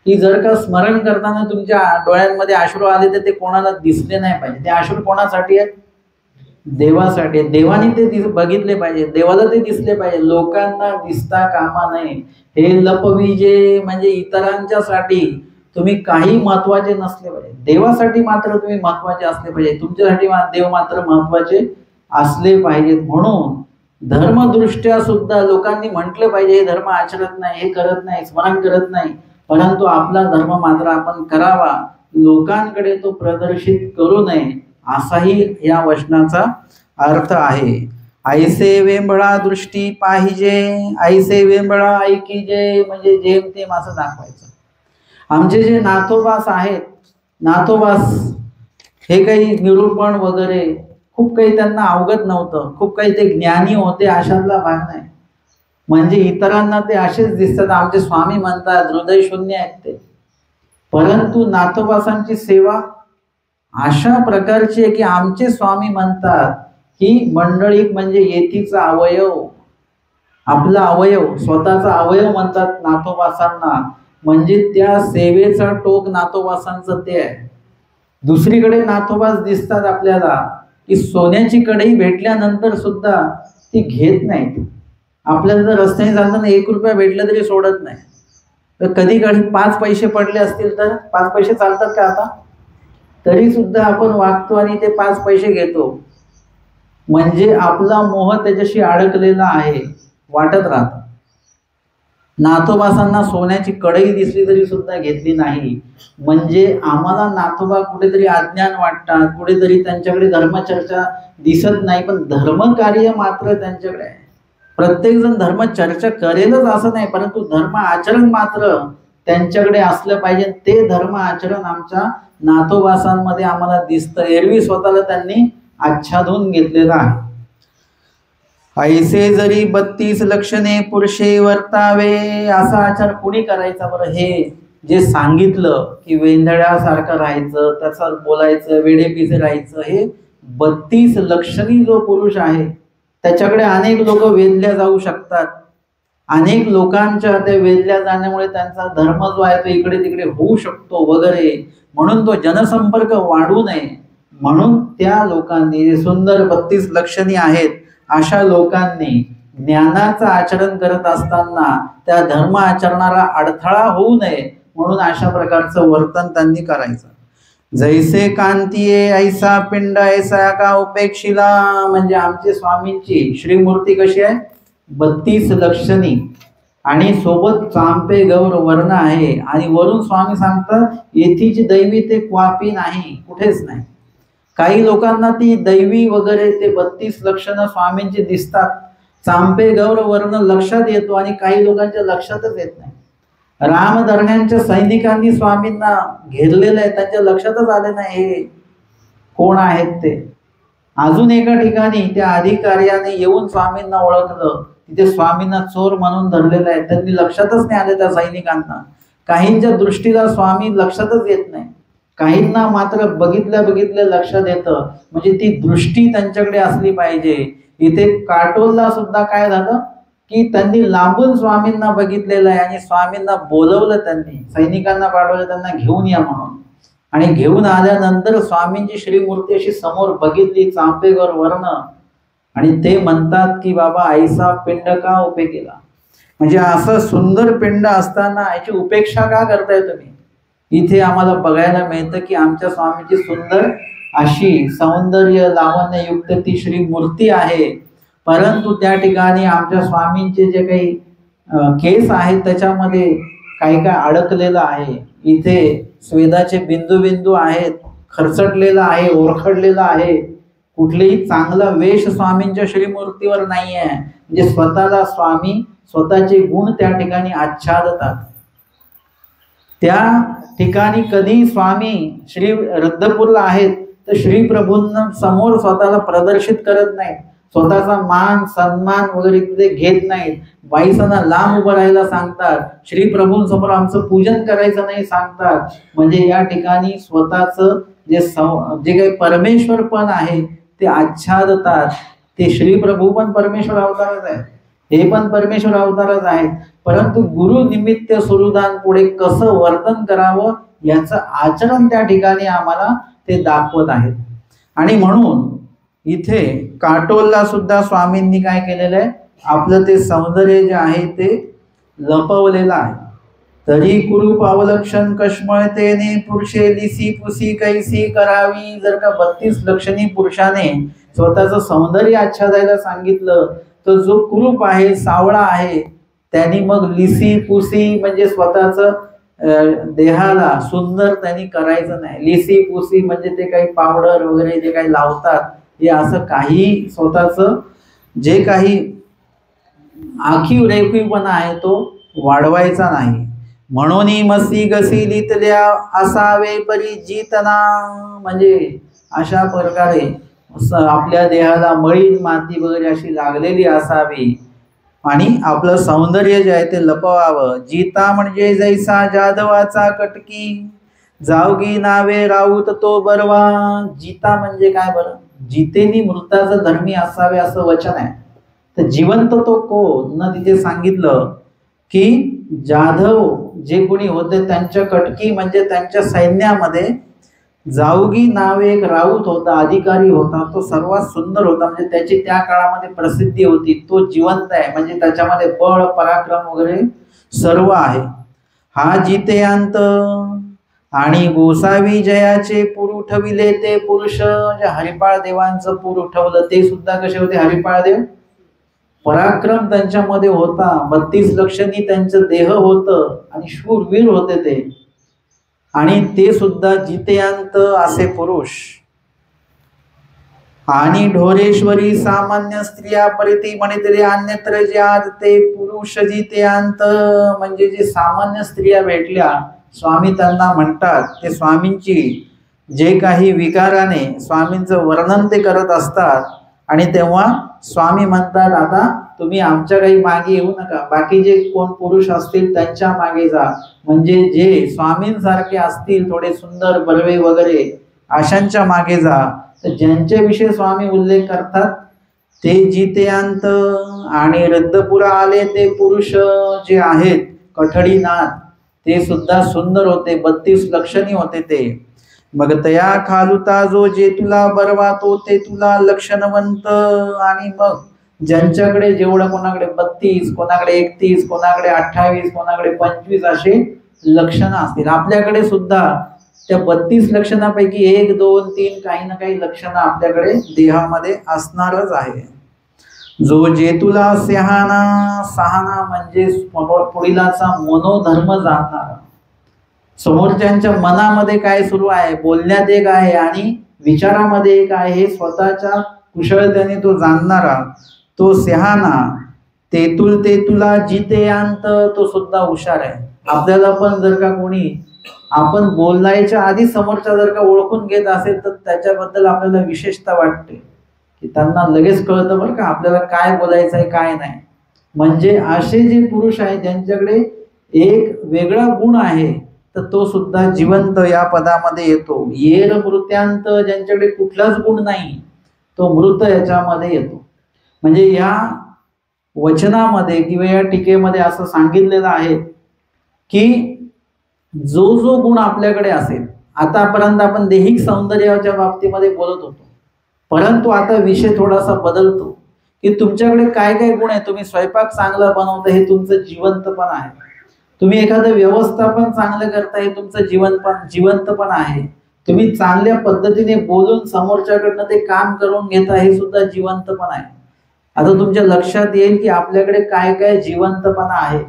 की जर का स्मरण करताना तुमच्या डोळ्यांमध्ये अश्रू आले तर ते कोणाला दिसले नाही पाहिजे. ते अश्रू कोणासाठी आहेत? देवासाठी. देवाने ते बघितले पाहिजे, देवाला ते दिसले पाहिजे, लोकांना दिसता कामा नये. हे लपविजे म्हणजे इतरांच्यासाठी तुम्ही काही महत्वाचे नसले पाहिजे, देवासाठी मात्र तुम्ही महत्वाचे असले पाहिजे, तुमच्यासाठी देव मात्र महत्वाचे असले पाहिजेत. म्हणून धर्मदृष्ट्या सुद्धा लोकांनी म्हटलं पाहिजे हे धर्म आचरत नाही, हे करत नाही, स्मरण करत नाही, परंतु आपला धर्म मात्र आपण करावा, लोकांकडे तो प्रदर्शित करू नये, असाही या वचनाचा अर्थ आहे. ऐसे वेंबळा दृष्टी पाहिजे, ऐसे वेंबळा ऐकीजे, म्हणजे जेमतेम असं दाखवायचं. आमचे जे नाथोबास आहेत, नाथोबास हे काही निरूपण वगैरे खूप काही त्यांना अवगत नव्हतं, खूप काही ते ज्ञानी होते अशातला भाग नाही. म्हणजे इतरांना ते असेच दिसतात, आमचे स्वामी म्हणतात हृदय शून्य आहेत ते, परंतु नाथोबासांची सेवा अशा प्रकारची आहे की आमचे स्वामी म्हणतात की मंडळीक म्हणजे येथीचा अवयव, आपला अवयव, स्वतःचा अवयव म्हणतात नाथोबासांना, म्हणजे त्या सेवेचा टोक नाथोबासांचं ते आहे. दुसरीकडे नाथोबास दिसतात आपल्याला की सोन्याची कढई भेटल्यानंतर सुद्धा ती घेत नाहीत. आपल्याला जर रस्त्याने चालताना 1 रुपया भेटला तरी सोडत नाही. तर कधी कधी 5 पैसे पडले असतील तर 5 पैसे चालतात का आता, तरी सुद्धा आपण वागतो आणि ते 5 पैसे घेतो. म्हणजे आपला मोह त्याच्याशी अडकलेला आहे, वाटत राहत. नाथोबासांना सोन्याची कढई दिसली तरी सुद्धा घेतली नाही. म्हणजे आम्हाला नाथोबा कुठेतरी अज्ञान वाटतात, कुठेतरी त्यांच्याकडे धर्मचर्चा दिसत नाही, पण धर्मकार्य मात्र त्यांच्याकडे आहे. प्रत्येक जण धर्मचर्चा करेलच असं नाही, परंतु धर्म आचरण मात्र त्यांच्याकडे असलं पाहिजे. ते धर्म आचरण आमच्या नाथोबासांमध्ये आम्हाला दिसतं. एरवी स्वतःला त्यांनी आच्छादून घेतलेला आहे. ऐसे जरी 32 लक्षणे पुरुषे वर्तावे, असा आचार कुणी करायचा बरं? हे जे सांगितलं की वेंधळ्यासारखं राहायचं, त्याचं बोलायचं, वेडेपिसे राहायचं, हे 32 लक्षणी जो पुरुष आहे त्याच्याकडे अनेक लोक वेधल्या जाऊ शकतात. अनेक लोकांच्या त्या वेधल्या जाण्यामुळे त्यांचा धर्म जो आहे तो इकडे तिकडे होऊ शकतो वगैरे, म्हणून तो जनसंपर्क वाढू नये म्हणून त्या लोकांनी, जे सुंदर 32 लक्षणी आहेत अशा लोकांनी ज्ञानाचं आचरण करत असताना त्या धर्म आचरणाला अडथळा होऊ नये म्हणून अशा प्रकारचं वर्तन त्यांनी करायचं. जैसे कांतीये ऐसा पिंड ऐसा का उपेक्षिला, म्हणजे आमचे स्वामींची श्रीमूर्ती कशी आहे? 32 लक्षणी आणि सोबत चांपे गौर वर्ण आहे. आणि वरून स्वामी सांगतात येथीची दैवी ते क्वापी नाही, कुठेच नाही. काही लोकांना ती दैवी वगैरे ते 32 लक्षणं स्वामींची दिसतात, चांपे गौर वर्ण लक्षात येतो, आणि काही लोकांच्या लक्षातच येत नाही. रामधरण्यांच्या सैनिकांनी स्वामींना घेरलेलं आहे, त्यांच्या लक्षातच आले नाही हे कोण आहेत ते. अजून एका ठिकाणी त्या अधिकार्याने येऊन स्वामींना ओळखलं, तिथे स्वामींना चोर म्हणून धरलेलं आहे, त्यांनी लक्षातच नाही आले त्या सैनिकांना. काहींच्या दृष्टीला स्वामी लक्षातच येत नाही, काहींना मात्र बघितल्या बघितल्या लक्षात येतं. म्हणजे ती दृष्टी त्यांच्याकडे असली पाहिजे. इथे काटोलला सुद्धा काय झालं की त्यांनी लांबून स्वामींना बघितलेलं आहे आणि स्वामींना बोलवलं, त्यांनी सैनिकांना पाठवलं त्यांना घेऊन या म्हणून. आणि घेऊन आल्यानंतर स्वामींची श्रीमूर्ती अशी समोर बघितली, चांपेगर वर्ण, आणि ते म्हणतात की बाबा ऐसा पिंड का उपे केला, म्हणजे असं सुंदर पिंड असताना याची उपेक्षा का करताय तुम्ही? इथे आम्हाला बघायला मिळतं की आमच्या स्वामीची सुंदर अशी सौंदर्य लावण्ययुक्त ती श्रीमूर्ती आहे, परंतु त्या ठिकाणी आमच्या स्वामींचे जे काही केस आहेत त्याच्यामध्ये काही काय अडकलेलं आहे. इथे स्वेदाचे बिंदू बिंदू आहेत, खरचटलेलं आहे, ओरखडलेलं आहे. कुठलेही चांगला वेश स्वामींच्या श्रीमूर्तीवर नाही आहे. म्हणजे स्वतःला स्वामी स्वतःचे गुण त्या ठिकाणी आच्छादतात. त्या ठिकाणी कधी स्वामी श्री रद्दपूरला आहेत तर श्री प्रभूंना समोर स्वतःला प्रदर्शित करत नाहीत, स्वतःचा मान सन्मान वगैरे तिथे घेत नाहीत. बाईसांना लांब उभं राहायला सांगतात, श्री प्रभूंसमोर आमचं पूजन करायचं नाही सांगतात. म्हणजे या ठिकाणी स्वतःचं जे काही परमेश्वर पण आहे ते आच्छादतात. ते श्री प्रभू पण परमेश्वर अवतारच आहेत, हे पण परमेश्वर अवतारच आहेत, परंतु गुरु निमित्त सुरुदान पुढे कसं वर्तन करावं याचं आचरण त्या ठिकाणी आम्हाला ते दाखवत आहेत. आणि म्हणून इथे काटोलला सुद्धा स्वामींनी काय केलेलं आहे, आपलं ते सौंदर्य जे आहे ते लपवलेलं आहे. तरी कुरूप अवलक्षण कश्मळतेने पुरुषे लिसी पुसी कैसी करावी. जर का 32 लक्षणी पुरुषाने स्वतःचं सौंदर्य आच्छादायला सांगितलं तर जो कुरूप आहे, सावळा आहे, त्यांनी मग लिसी पुसी म्हणजे स्वतःच देहाला सुंदर त्यांनी करायचं नाही. लिसी पुसी म्हणजे ते काही पावडर वगैरे जे काही लावतात, हे असं काही स्वतःच जे काही आखीव रेखीवपणा आहे तो वाढवायचा नाही. म्हणून मसी गसी लितल्या असावे परी जीतना, म्हणजे अशा प्रकारे आपल्या देहाला मळी माती वगैरे अशी लागलेली असावी आणि आपलं सौंदर्य जे आहे ते लपवावं. जीता म्हणजे जैसा जाधवाचा कटकी, जावगी नावे राऊत तो बरवा. जीता म्हणजे काय बरं? जितेनी मृताचं धर्मी असावे असं वचन आहे. तर जिवंत तो कोण न तिथे सांगितलं की जाधव जे कोणी होते त्यांच्या कटकी म्हणजे त्यांच्या सैन्यामध्ये जावगी नावे एक राऊत होता, अधिकारी होता, तो सर्वात सुंदर होता, म्हणजे त्याची त्या काळामध्ये प्रसिद्धी होती. तो जिवंत आहे म्हणजे त्याच्यामध्ये बळ पराक्रम वगैरे सर्व आहे. हा जितेयांत आणि गोसावी जयाचे पुर उठविले ते पुरुष, म्हणजे हरिपाळ देवांचं पुर उठवलं. ते सुद्धा कसे होते? हरिपाळ देव पराक्रम त्यांच्यामध्ये होता, 32 लक्षणी त्यांचं देह होतं आणि शूरवीर होते ते, आणि ते सुद्धा जितेयांत असे पुरुष. आणि ढोरेश्वरी सामान्य स्त्रिया परिती म्हणितले अन्यत्र ज्यात ते पुरुष जितेयांत, म्हणजे जे सामान्य स्त्रिया भेटल्या स्वामी त्यांना म्हणतात, ते स्वामींची जे काही विकाराने स्वामींचं वर्णन ते करत असतात आणि तेव्हा स्वामी म्हणतात आता तुम्ही आमच्या काही मागे येऊ नका, बाकी जे कोण पुरुष असतील त्यांच्या मागे जा, म्हणजे जे स्वामींसारखे असतील थोडे सुंदर बर्वे वगैरे अशांच्या मागे जा. तर ज्यांच्याविषयी स्वामी उल्लेख करतात ते जितेयांत. आणि रद्दपुरा आले ते पुरुष जे आहेत कठडीनाथ, ते सुद्धा सुंदर होते, 32 लक्षणी होते ते. मग तया खालुता जो जे तुला बरवा तो ते तुला लक्षणवंत. आणि मग ज्यांच्याकडे जेवढं, कोणाकडे 32, कोणाकडे 31, कोणाकडे 28, कोणाकडे 25 असे लक्षणं असतील, आपल्याकडे सुद्धा त्या 32 लक्षणापैकी 1, 2, 3 काही ना काही लक्षणं आपल्याकडे देहामध्ये असणारच आहे. जो जेतुला सहाना, सहाना म्हणजे पुढीलाचा मनोधर्म जाणणारा, समोरच्यांच्या मनामध्ये काय सुरू आहे, बोलण्यात एक आहे आणि विचारामध्ये एक आहे, हे स्वतःच्या कुशलतेने तो जाणणारा तो सहाना. तेतुल तेतुला जितेयांत, तो सुद्धा हुशार आहे. आपल्याला पण जर का कोणी आपण बोलायच्या आधी समोरचा जर का ओळखून घेत असेल तर त्याच्याबद्दल आपल्याला विशेषता वाटते की त्यांना लगेच कळतं बरं का आपल्याला काय बोलायचं आहे काय नाही. म्हणजे असे जे पुरुष आहेत ज्यांच्याकडे एक वेगळा गुण आहे तर तो सुद्धा जिवंत या पदामध्ये येतो. येर मृत्यांत, ज्यांच्याकडे कुठलाच गुण नाही तो मृत याच्यामध्ये येतो. म्हणजे या वचनामध्ये किंवा या टीकेमध्ये असं सांगितलेलं आहे की जो जो गुण आपल्याकडे असेल, आतापर्यंत आपण दैहिक सौंदर्याच्या बाबतीमध्ये बोलत होतो, परंतु आता विषय थोडासा बदलतो की तुमच्याकडे काय काय गुण आहे. तुम्ही स्वयंपाक चांगला बनवता हे तुमचं जिवंतपण आहे. तुम्ही एखादं व्यवस्थापन चांगलं करता हे तुमचं जिवंतपण आहे. तुम्ही चांगल्या पद्धतीने बोलून समोरच्याकडनं ते काम करून घेता हे सुद्धा जिवंतपण आहे. आता तुमच्या लक्षात येईल की आपल्याकडे काय काय जिवंतपणा आहे.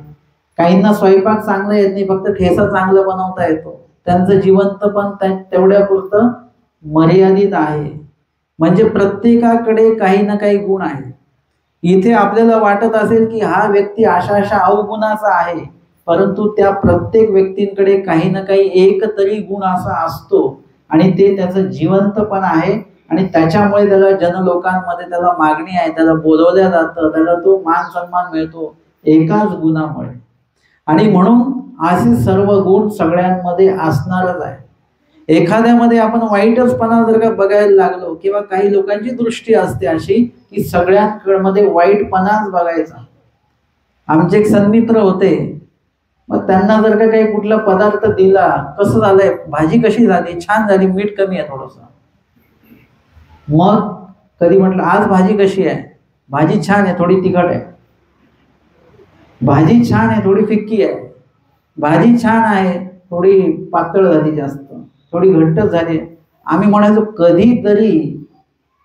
काहींना स्वयंपाक चांगला येत नाही, फक्त ठेचा चांगला बनवता येतो, त्यांचं जिवंतपण तेवढ्यापुरतं मर्यादित आहे. म्हणजे प्रत्येकाकडे काही ना काही गुण आहे. इथे आपल्याला वाटत असेल की हा व्यक्ती अशा अशा अवगुणाचा आहे, परंतु त्या प्रत्येक व्यक्तींकडे काही ना काही एक तरी गुण असा असतो आणि ते त्याचं जिवंतपण आहे आणि त्याच्यामुळे त्याला जनलोकांमध्ये त्याला मागणी आहे, त्याला बोलवल्या जातं, त्याला तो मान सन्मान मिळतो एकाच गुणामुळे. आणि म्हणून असे सर्व गुण सगळ्यांमध्ये असणारच आहे. एखाद्यामध्ये आपण वाईटचपणा जर का बघायला लागलो किंवा काही लोकांची दृष्टी असते अशी की सगळ्यांमध्ये वाईटपणाच बघायचा. आमचे एक सन्मित्र होते, मग त्यांना जर का काही कुठला पदार्थ दिला, कसं झालंय, भाजी कशी झाली, छान झाली, मीठ कमी आहे थोडंसं. मग कधी म्हटलं आज भाजी कशी आहे, भाजी छान आहे थोडी तिखट आहे, भाजी छान आहे थोडी फिक्की आहे, भाजी छान आहे थोडी पातळ झाली, जास्त थोडी घट्ट झाली. आम्ही म्हणायचो कधीतरी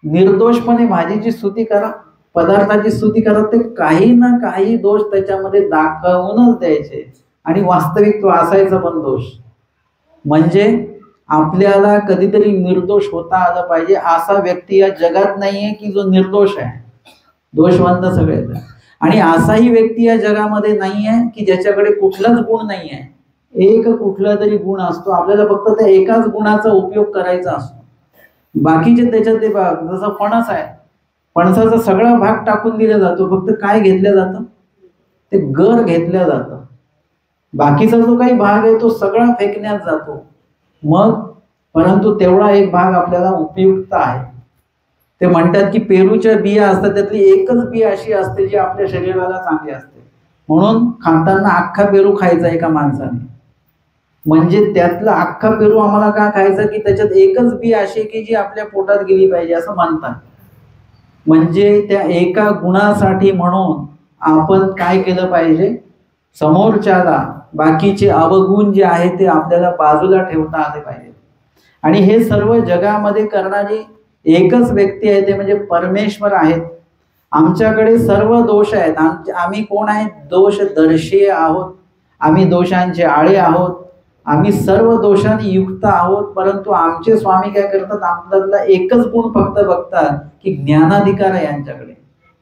निर्दोषपणे भाजीची स्तुती करा. पदार्थाची स्तुती करत ते काही ना काही दोष त्याच्यामध्ये दाखवूनच द्यायचे आणि वास्तविक तो असायचा पण दोष. म्हणजे आपल्याला कधीतरी निर्दोष होता आलं पाहिजे. असा व्यक्ती या जगात नाहीये की जो निर्दोष आहे, दोषवंत सगळे. आणि असाही व्यक्ती या जगामध्ये नाहीये की ज्याच्याकडे कुठलाच गुण नाहीये. एक कुठला तरी गुण असतो, आपल्याला फक्त त्या एकाच गुणाचा उपयोग करायचा असतो. बाकीचे त्याच्यात ते जसं फणस आहे, फणसाचा सगळा भाग टाकून दिला जातो, फक्त काय घेतलं जातं, ते गर घेतलं जातं. बाकीचा जो काही भाग आहे तो सगळा फेकण्यात जातो. मग परंतु तेवढा एक भाग आपल्याला उपयुक्त आहे. ते म्हणतात की पेरूच्या बिया असतात, त्यातली एकच बिया अशी असते जी आपल्या शरीराला चांगली असते. म्हणून खाताना अख्खा पेरू खायचा एका माणसाने. म्हणजे त्यातला अख्खा पेरू आम्हाला का खायचा की त्याच्यात एकच बी अशी की जी आपल्या पोटात गेली पाहिजे असं मानतात. म्हणजे त्या एका गुणासाठी म्हणून आपण काय केलं पाहिजे, समोरच्याला बाकीचे अवगुण जे आहे ते आपल्याला बाजूला ठेवता आले पाहिजे. आणि हे सर्व जगामध्ये करणारी एकच व्यक्ती आहे, ते म्हणजे परमेश्वर आहेत. आमच्याकडे सर्व दोष आहेत. आम्ही कोण आहेत, दोषदर्शी आहोत. आम्ही दोषांचे आळे आहोत. आम्ही सर्व दोषांनी युक्त आहोत. परंतु आमचे स्वामी काय करतात, आपल्याला एकच गुण फक्त बघतात की ज्ञानाधिकार आहे यांच्याकडे,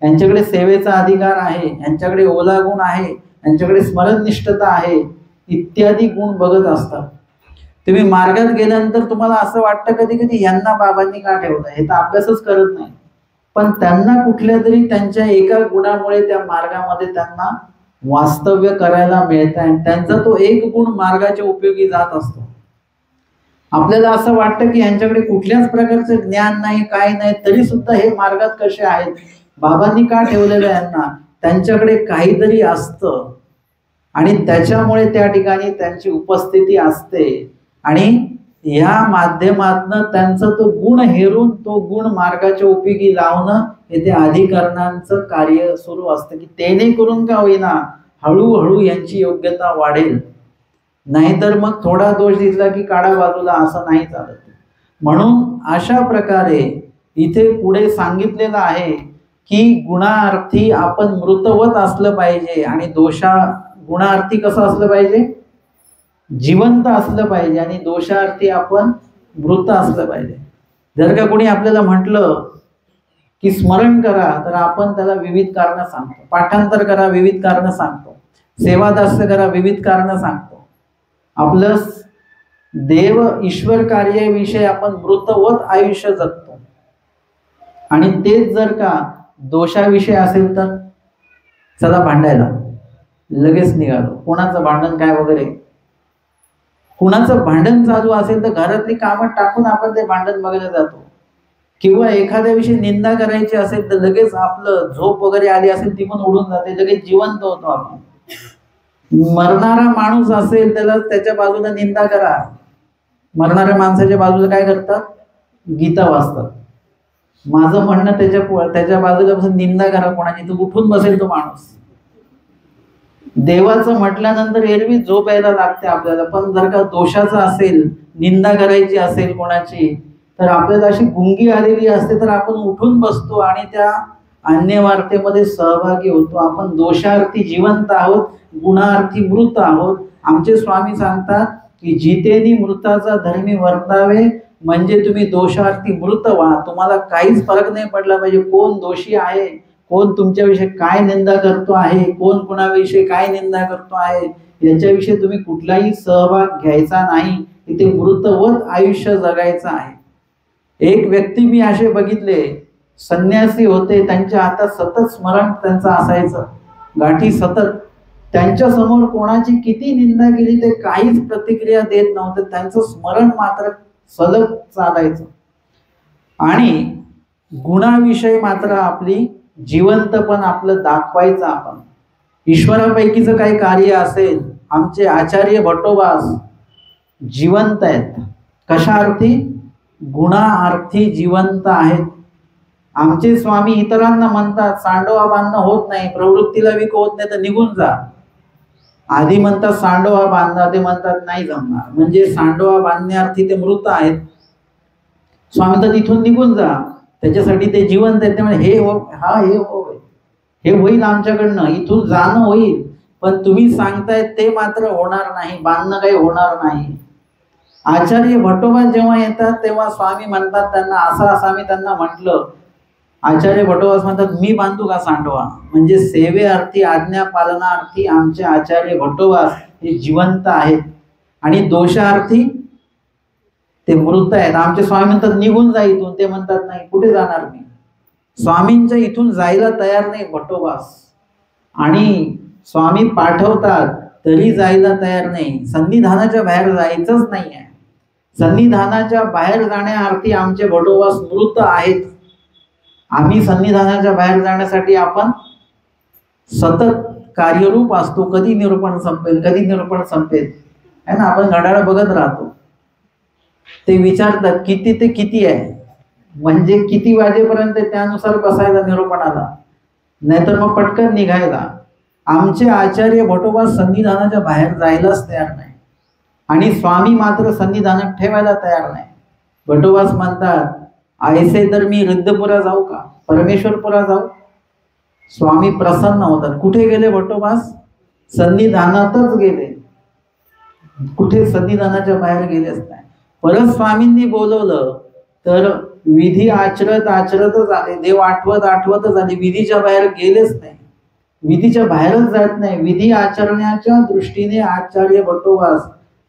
यांच्याकडे सेवेचा अधिकार आहे, यांच्याकडे ओला गुण आहे, यांच्याकडे स्मरणनिष्ठता आहे, इत्यादी गुण बघत असतात. तुम्ही मार्गात गेल्यानंतर तुम्हाला असं वाटतं कधी कधी यांना बाबांनी का ठेवलं, हे तर अभ्यासच करत नाही. पण त्यांना कुठल्या तरी त्यांच्या एका गुणामुळे त्या मार्गामध्ये त्यांना वास्तव्य करायला मिळत आहे. त्यांचा तो एक गुण मार्गाच्या उपयोगी जात असतो. आपल्याला असं वाटतं की यांच्याकडे कुठल्याच प्रकारचं ज्ञान नाही, काय नाही, तरी सुद्धा हे मार्गात कसे आहेत, बाबांनी का ठेवलेलं यांना, त्यांच्याकडे काहीतरी असतं आणि त्याच्यामुळे त्या ठिकाणी त्यांची उपस्थिती असते. आणि या माध्यमातनं त्यांचा तो गुण हेरून तो गुण मार्गाच्या उपयोगी लावणं हे त्या अधिकरणांचं कार्य सुरू असतं. की तेने करून का होईना हळूहळू यांची योग्यता वाढेल. नाहीतर मग थोडा दोष दिसला की काढा बाजूला, असं नाही चालत. म्हणून अशा प्रकारे इथे पुढे सांगितलेलं आहे की गुणार्थी आपण मृतवत असलं पाहिजे आणि गुणार्थी कसं असलं पाहिजे, जिवंत असलं पाहिजे आणि दोषार्थी आपण मृत असलं पाहिजे. जर का कोणी आपल्याला म्हटलं की स्मरण करा, तर आपण त्याला विविध कारणं सांगतो. पाठांतर करा, विविध कारणं सांगतो. सेवादास्य करा, विविध कारणं सांगतो. आपलं देव ईश्वर कार्याविषयी आपण मृतवत आयुष्य जगतो. आणि तेच जर का दोषाविषयी असेल तर चला भांडायला लगेच निघालो. कोणाचं भांडण काय वगैरे, कुणाचं भांडण चालू असेल तर घरातली कामं टाकून आपण ते भांडण बघायला जातो. किंवा एखाद्याविषयी निंदा करायची असेल तर लगेच आपलं झोप वगैरे आली असेल ती पण उडून जाते, लगेच जिवंत होतो आपण. मरणारा माणूस असेल त्याला त्याच्या बाजूला निंदा करा. मरणाऱ्या माणसाच्या बाजूला काय करतात, गीता वाचतात. माझं म्हणणं त्याच्या बाजूला बसून निंदा करा कोणाची, तो उठून बसेल तो माणूस. देवाचं म्हटल्यानंतर एरवी झोप यायला लागते आपल्याला. पण जर का दोषाचा असेल, निंदा करायची असेल कोणाची, तर आपल्याला अशी गुंगी आलेली असते तर आपण उठून बसतो आणि त्या अन्य वार्तेमध्ये सहभागी होतो. आपण दोषार्थी जिवंत आहोत, गुणार्थी मृत आहोत. आमचे स्वामी सांगतात की जितेनी मृताचा धर्मी वर्तावे, म्हणजे तुम्ही दोषार्थी मृत व्हा. तुम्हाला काहीच फरक नाही पडला पाहिजे कोण दोषी आहे, कोण तुमच्याविषयी काय निंदा करतो आहे, कोण कुणाविषयी काय निंदा करतो आहे, याच्याविषयी तुम्ही कुठलाही सहभाग घ्यायचा नाही. इथे मृतवत आयुष्य जगायचं आहे. एक व्यक्ती मी असे बघितले, संन्यासी होते, त्यांच्या हातात सतत स्मरण त्यांचं असायचं, गाठी सतत. त्यांच्या समोर कोणाची किती निंदा केली ते काहीच प्रतिक्रिया देत नव्हते. त्यांचं स्मरण मात्र सलग चालायचं. आणि गुणाविषयी मात्र आपली जिवंतपण आपलं दाखवायचं. आपण ईश्वरापैकीचं काही कार्य असेल, आमचे आचार्य भट्टोबास जिवंत आहेत. कशार्थी, गुणार्थी जिवंत आहेत. आमचे स्वामी इतरांना म्हणतात सांडोवा बांधणं होत नाही, प्रवृत्तीला विक होत नाही तर निघून जा. आधी म्हणतात सांडोवा बांधा, ते म्हणतात नाही जमणार, म्हणजे सांडोवा बांधण्यार्थी ते मृत आहेत. स्वामी तर तिथून निघून जा, त्याच्यासाठी ते जिवंत आहेत. त्यामुळे हे हो, हा हे हो, हे होईल आमच्याकडनं, इथून जाणं होईल, पण तुम्ही सांगताय ते मात्र होणार नाही, बांधणं काही होणार नाही. आचार्य भटोबा जेव्हा येतात तेव्हा स्वामी म्हणतात त्यांना, असं मी त्यांना म्हटलं, आचार्य भटोबास म्हणतात मी बांधू का सांडवा? म्हणजे सेवेअर्थी, आज्ञा पालनार्थी आमचे आचार्य भटोबास हे जिवंत आहेत आणि दोषार्थी ते मृत आहेत. आमचे स्वामी म्हणतात निघून जा इथून, ते म्हणतात नाही, कुठे जाणार मी? स्वामींच्या इथून जायला तयार नाही भटोबास, आणि स्वामी पाठवतात तरी जायला तयार नाही. सन्निधानाच्या बाहेर जायचंच नाही आहे. सन्निधानाच्या बाहेर जाण्याअर्थी आमचे भटोबास मृत आहेत. आम्ही सन्निधानाच्या बाहेर जाण्यासाठी आपण सतत कार्यरूप असतो. कधी निरूपण संपेल, कधी निरूपण संपेल, है ना. आपण घड्याळ बघत राहतो. ते विचारतात किती ते किती आहे, म्हणजे किती वाजेपर्यंत त्यानुसार बसायला निरूपणाला, नाहीतर मग पटकन निघायला. आमचे आचार्य भटोबा सन्निधानाच्या बाहेर जायलाच तयार नाही आणि स्वामी मात्र सन्निधानात ठेवायला तयार नाही. भटोबास म्हणतात ऐसे तर मी रिद्धपुरा जाऊ का, परमेश्वरपुरा जाऊ? स्वामी प्रसन्न होतात. कुठे गेले भटोबास? सन्निधानातच गेले, कुठे सन्निधानाच्या बाहेर गेलेच नाही. परत स्वामींनी बोलवलं तर विधी आचरतच आले, देव आठवतच आले, विधीच्या बाहेर गेलेच नाही, विधीच्या बाहेरच जात नाही. विधी आचरण्याच्या दृष्टीने आचार्य भटोबास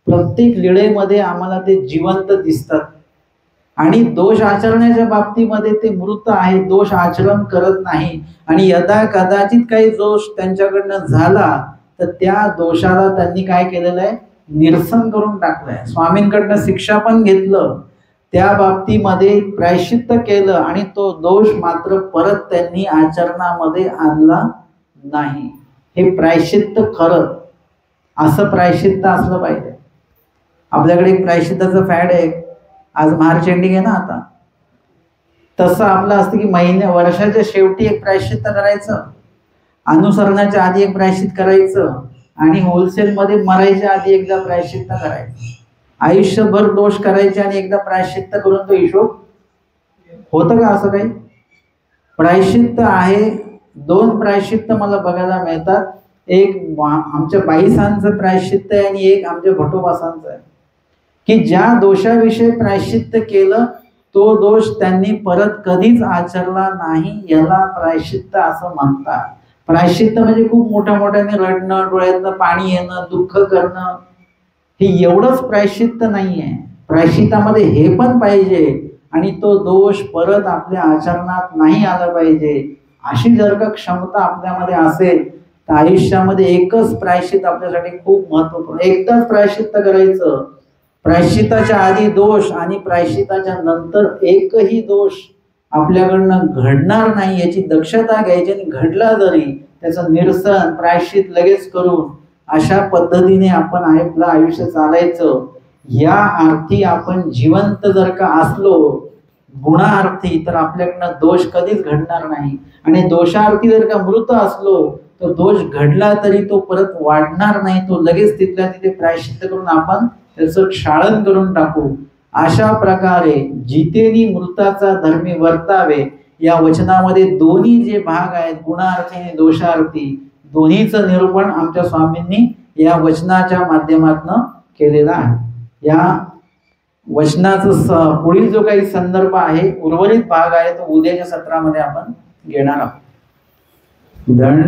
प्रत्येक लीळेमध्ये आम्हाला ते जिवंत दिसतात. आणि दोष आचरण्याच्या बाबतीमध्ये ते मृत आहे, दोष आचरण करत नाही. आणि यदा कदाचित काही दोष त्यांच्याकडनं झाला तर त्या दोषाला त्यांनी काय केलेलं आहे, निरसन करून टाकलंय. स्वामींकडनं शिक्षा पण घेतलं, त्या बाबतीमध्ये प्रायश्चित्त केलं आणि तो दोष मात्र परत त्यांनी आचरणामध्ये आणला नाही. हे प्रायश्चित्त खरं, असं प्रायश्चित्त असलं पाहिजे. आपल्याकडे एक प्रायश्चित्ताचं फॅड आहे, आज मार्च एंडिंग आहे ना आता, तसं आपलं असतं की वर्षाच्या शेवटी एक प्रायश्चित्त करायचं, अनुसरणाच्या आधी एक प्रायश्चित्त करायचं, आणि होलसेलमध्ये मरायच्या आधी एकदा प्रायश्चित्त करायचं. आयुष्यभर दोष करायचे आणि एकदा प्रायश्चित्त करून तो हिशोब होतं का? असं काही प्रायश्चित्त आहे. 2 प्रायश्चित्त मला बघायला मिळतात. एक आमच्या बाईसांचं प्रायश्चित्त आहे आणि एक आमच्या भटोबासांचं आहे, की ज्या दोषाविषयी प्रायश्चित्त केलं तो दोष त्यांनी परत कधीच आचरला नाही, याला प्रायश्चित्त असं म्हणतात. प्रायश्चित्त म्हणजे खूप मोठ्याने रडणं, डोळ्यातनं पाणी येणं, दुःख करणं, हे एवढंच प्रायश्चित्त नाहीये. प्रायश्चित्तामध्ये हे पण पाहिजे आणि तो दोष परत आपल्या आचरणात नाही आला पाहिजे. अशी जर का क्षमता आपल्यामध्ये असेल तर आयुष्यामध्ये एकच प्रायश्चित्त आपल्यासाठी खूप महत्वपूर्ण. एकदाच प्रायश्चित्त करायचं. प्रायश्चित्ताच्या आधी दोष आणि प्रायश्चित्ताच्या नंतर एकही दोष आपल्याकडनं घडणार नाही याची दक्षता घ्यायची, आणि घडला जरी त्याचं निरसन प्रायश्चित लगेच करून अशा पद्धतीने आपण आपलं आयुष्य चालायचं. या अर्थी आपण जिवंत जर का असलो गुणार्थी तर आपल्याकडनं दोष कधीच घडणार नाही, आणि दोषार्थी जर का मृत असलो तर दोष घडला तरी तो परत वाढणार नाही, तो लगेच तिथल्या तिथे प्रायश्चित्त करून आपण त्याचं क्षालन करून टाकू. अशा प्रकारे जितेनी मृताचा धर्मी वर्तावे या वचनामध्ये दोन्ही जे भाग आहेत, गुणार्थी आणि दोषार्थी, दोन्हीचं निरूपण आमच्या स्वामींनी या वचनाच्या माध्यमातून केलेलं आहे. या वचनाचं पुढील जो काही संदर्भ आहे, उर्वरित भाग आहे, तो उद्याच्या सत्रामध्ये आपण घेणार आहोत. दंडवत